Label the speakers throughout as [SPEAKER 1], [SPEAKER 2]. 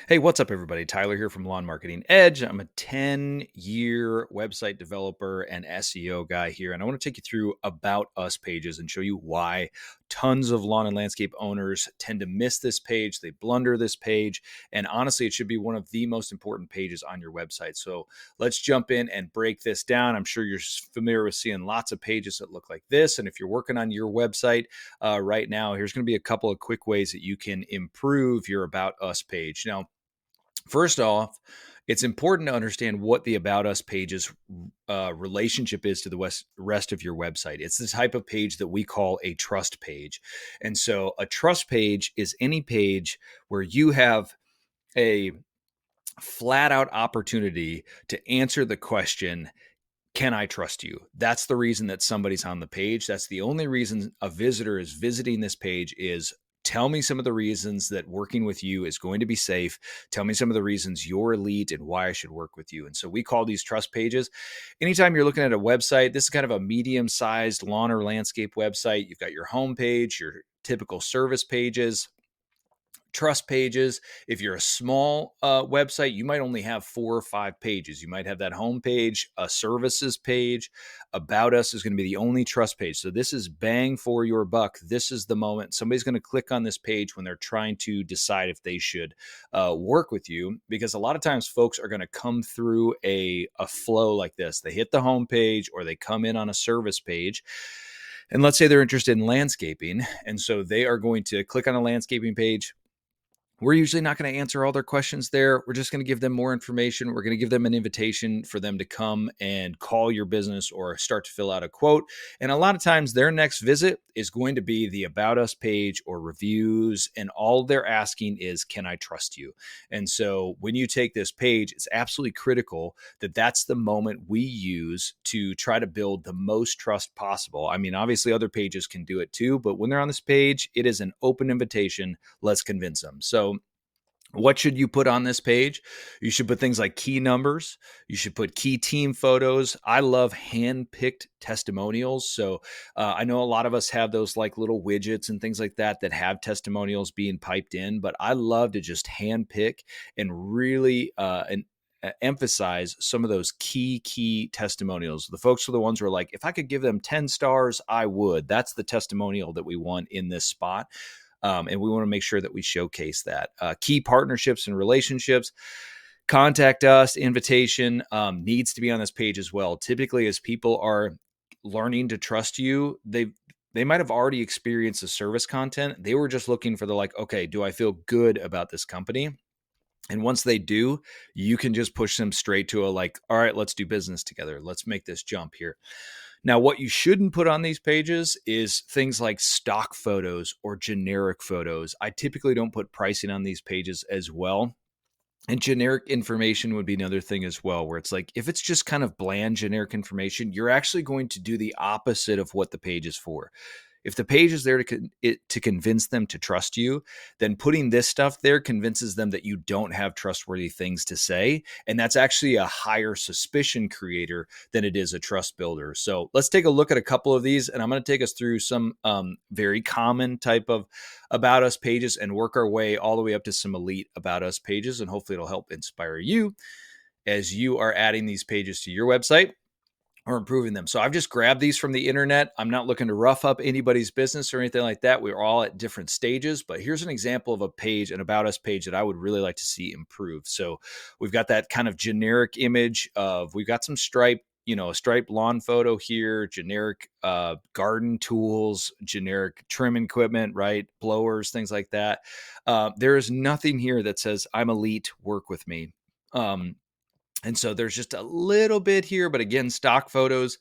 [SPEAKER 1] Hey, what's up, everybody? Tyler here from Lawn Marketing Edge. I'm a 10-year website developer and SEO guy here, and I want to take you through About Us pages and show you why tons of lawn and landscape owners tend to miss this page. They blunder this page, and honestly, it should be one of the most important pages on your website. So let's jump in and break this down. I'm sure you're familiar with seeing lots of pages that look like this, and if you're working on your website right now, here's going to be a couple of quick ways that you can improve your About Us page. Now, first off, it's important to understand what the About Us page's relationship is to the rest of your website. It's the type of page that we call a trust page. And so a trust page is any page where you have a flat out opportunity to answer the question, can I trust you? That's the reason that somebody's on the page. That's the only reason a visitor is visiting this page is tell me some of the reasons that working with you is going to be safe. Tell me some of the reasons you're elite and why I should work with you. And so we call these trust pages. Anytime you're looking at a website, this is kind of a medium-sized lawn or landscape website. You've got your home page, your typical service pages, trust pages. If you're a small website, you might only have 4 or 5 pages. You might have that home page, a services page. About Us is going to be the only trust page. So this is bang for your buck. This is the moment somebody's going to click on this page when they're trying to decide if they should work with you, because a lot of times folks are going to come through a flow like this. They hit the home page or they come in on a service page. And let's say they're interested in landscaping. And so they are going to click on a landscaping page. We're usually not going to answer all their questions there. We're just going to give them more information. We're going to give them an invitation for them to come and call your business or start to fill out a quote. And a lot of times their next visit is going to be the About Us page or reviews. And all they're asking is, can I trust you? And so when you take this page, it's absolutely critical that that's the moment we use to try to build the most trust possible. I mean, obviously other pages can do it too, but when they're on this page, it is an open invitation. Let's convince them. So what should you put on this page? You should put things like key numbers. You should put key team photos. I love hand-picked testimonials. So I know a lot of us have those like little widgets and things like that that have testimonials being piped in, but I love to just hand-pick and really emphasize some of those key testimonials. The folks are the ones who are like, if I could give them 10 stars, I would. That's the testimonial that we want in this spot. And we want to make sure that we showcase that. Key partnerships and relationships. Contact us, invitation needs to be on this page as well. Typically, as people are learning to trust you, they might have already experienced the service content. They were just looking for the like, okay, do I feel good about this company? And once they do, you can just push them straight to a like, all right, let's do business together. Let's make this jump here. Now, what you shouldn't put on these pages is things like stock photos or generic photos. I typically don't put pricing on these pages as well. And generic information would be another thing as well, where it's like, if it's just kind of bland generic information, you're actually going to do the opposite of what the page is for. If the page is there to convince them to trust you, then putting this stuff there convinces them that you don't have trustworthy things to say. And that's actually a higher suspicion creator than it is a trust builder. So let's take a look at a couple of these. And I'm going to take us through some very common type of About Us pages and work our way all the way up to some elite About Us pages. And hopefully it'll help inspire you as you are adding these pages to your website or improving them. So I've just grabbed these from the internet. I'm not looking to rough up anybody's business or anything like that. We're all at different stages, but here's an example of a page, an About Us page that I would really like to see improve. So we've got that kind of generic image of, we've got some a striped lawn photo here, generic garden tools, generic trim equipment, right? Blowers, things like that. There is nothing here that says, I'm elite, work with me. And so there's just a little bit here, but again, stock photos,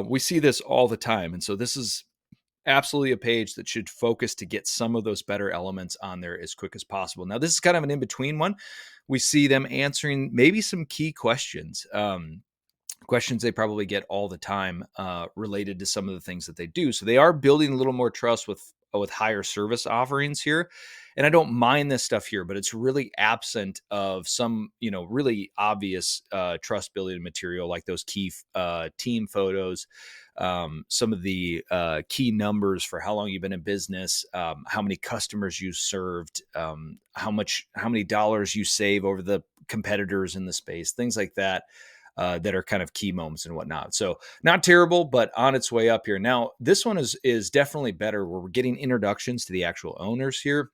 [SPEAKER 1] we see this all the time. And so this is absolutely a page that should focus to get some of those better elements on there as quick as possible. Now, this is kind of an in-between one. We see them answering maybe some key questions, questions they probably get all the time related to some of the things that they do. So they are building a little more trust with with higher service offerings here. And I don't mind this stuff here, but it's really absent of some, really obvious trust building material like those key team photos, some of the key numbers for how long you've been in business, how many customers you served, how many dollars you save over the competitors in the space, things like that. That are kind of key moments and whatnot. So not terrible, but on its way up here. Now, this one is definitely better where we're getting introductions to the actual owners here.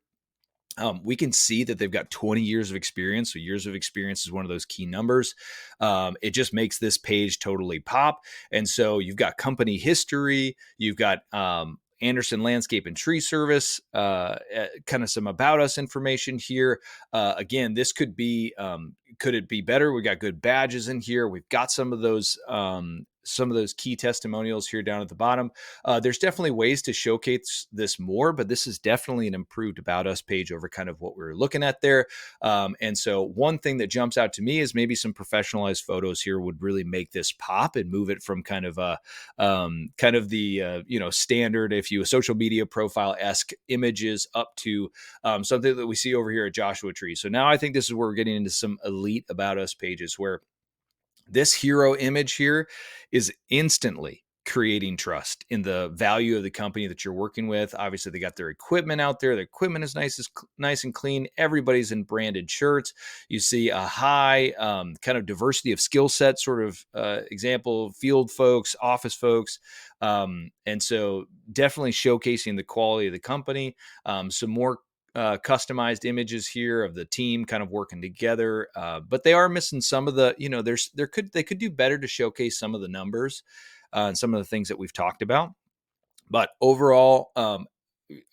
[SPEAKER 1] We can see that they've got 20 years of experience. So years of experience is one of those key numbers. It just makes this page totally pop. And so you've got company history, you've got Anderson Landscape and Tree Service, kind of some about us information here. Again, this could it be better? We got good badges in here. We've got some of those key testimonials here down at the bottom. There's definitely ways to showcase this more, but this is definitely an improved about us page over kind of what we were looking at there. And so one thing that jumps out to me is maybe some professionalized photos here would really make this pop and move it from kind of the standard, if you a social media profile-esque images up to something that we see over here at Joshua Tree. So now I think this is where we're getting into some elite about us pages where this hero image here is instantly creating trust in the value of the company that you're working with. Obviously, they got their equipment out there. Their equipment is nice and clean. Everybody's in branded shirts. You see a high kind of diversity of skill set, sort of example, field folks, office folks. And so definitely showcasing the quality of the company. Some more customized images here of the team kind of working together, but they are missing some of the, they could do better to showcase some of the numbers and some of the things that we've talked about. But overall,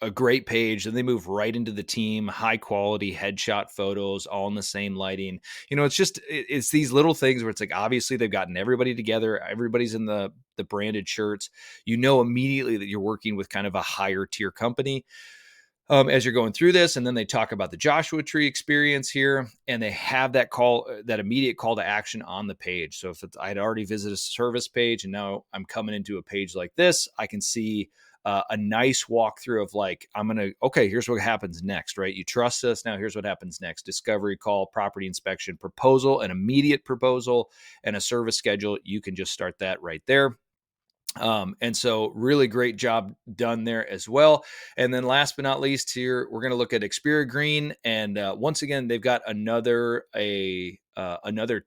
[SPEAKER 1] a great page. And they move right into the team, high quality headshot photos, all in the same lighting. It's these little things where it's like, obviously they've gotten everybody together. Everybody's in the branded shirts. You know immediately that you're working with kind of a higher tier company. As you're going through this. And then they talk about the Joshua Tree experience here, and they have that immediate call to action on the page. So if I'd already visited a service page and now I'm coming into a page like this, I can see a nice walkthrough of like, okay, here's what happens next, right? You trust us. Now here's what happens next. Discovery call, property inspection, proposal, an immediate proposal, and a service schedule. You can just start that right there. And so really great job done there as well. And then last but not least here, we're going to look at Xperia Green. And once again, they've got another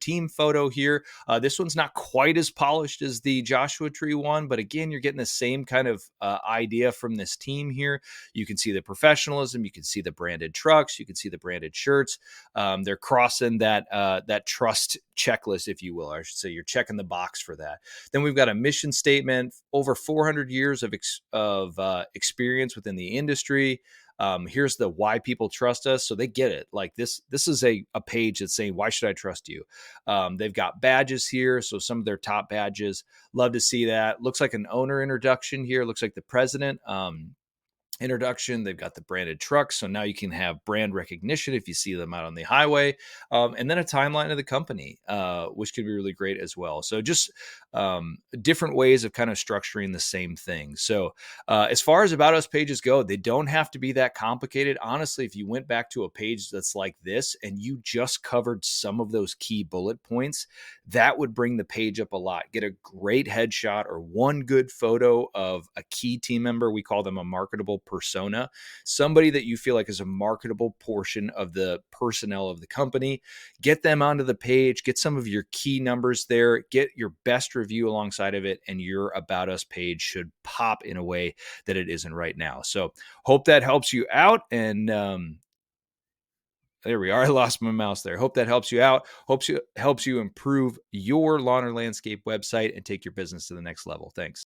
[SPEAKER 1] team photo here. This one's not quite as polished as the Joshua Tree one, but again, you're getting the same kind of idea from this team here. You can see the professionalism, you can see the branded trucks, you can see the branded shirts. They're crossing that trust checklist, if you will. I should say you're checking the box for that. Then we've got a mission statement, over 400 years of experience within the industry. Here's the why people trust us. So they get it. Like this is a page that's saying, why should I trust you? They've got badges here. So some of their top badges, love to see that. Looks like an owner introduction here. Looks like the president, introduction. They've got the branded trucks. So now you can have brand recognition if you see them out on the highway. And then a timeline of the company, which could be really great as well. So just different ways of kind of structuring the same thing. So as far as about us pages go, they don't have to be that complicated. Honestly, if you went back to a page that's like this and you just covered some of those key bullet points, that would bring the page up a lot. Get a great headshot or one good photo of a key team member. We call them a marketable persona, somebody that you feel like is a marketable portion of the personnel of the company. Get them onto the page, get some of your key numbers there, get your best review alongside of it, and your About Us page should pop in a way that it isn't right now. So hope that helps you out. And there we are. I lost my mouse there. Hope that helps you out. Helps you improve your lawn or landscape website and take your business to the next level. Thanks.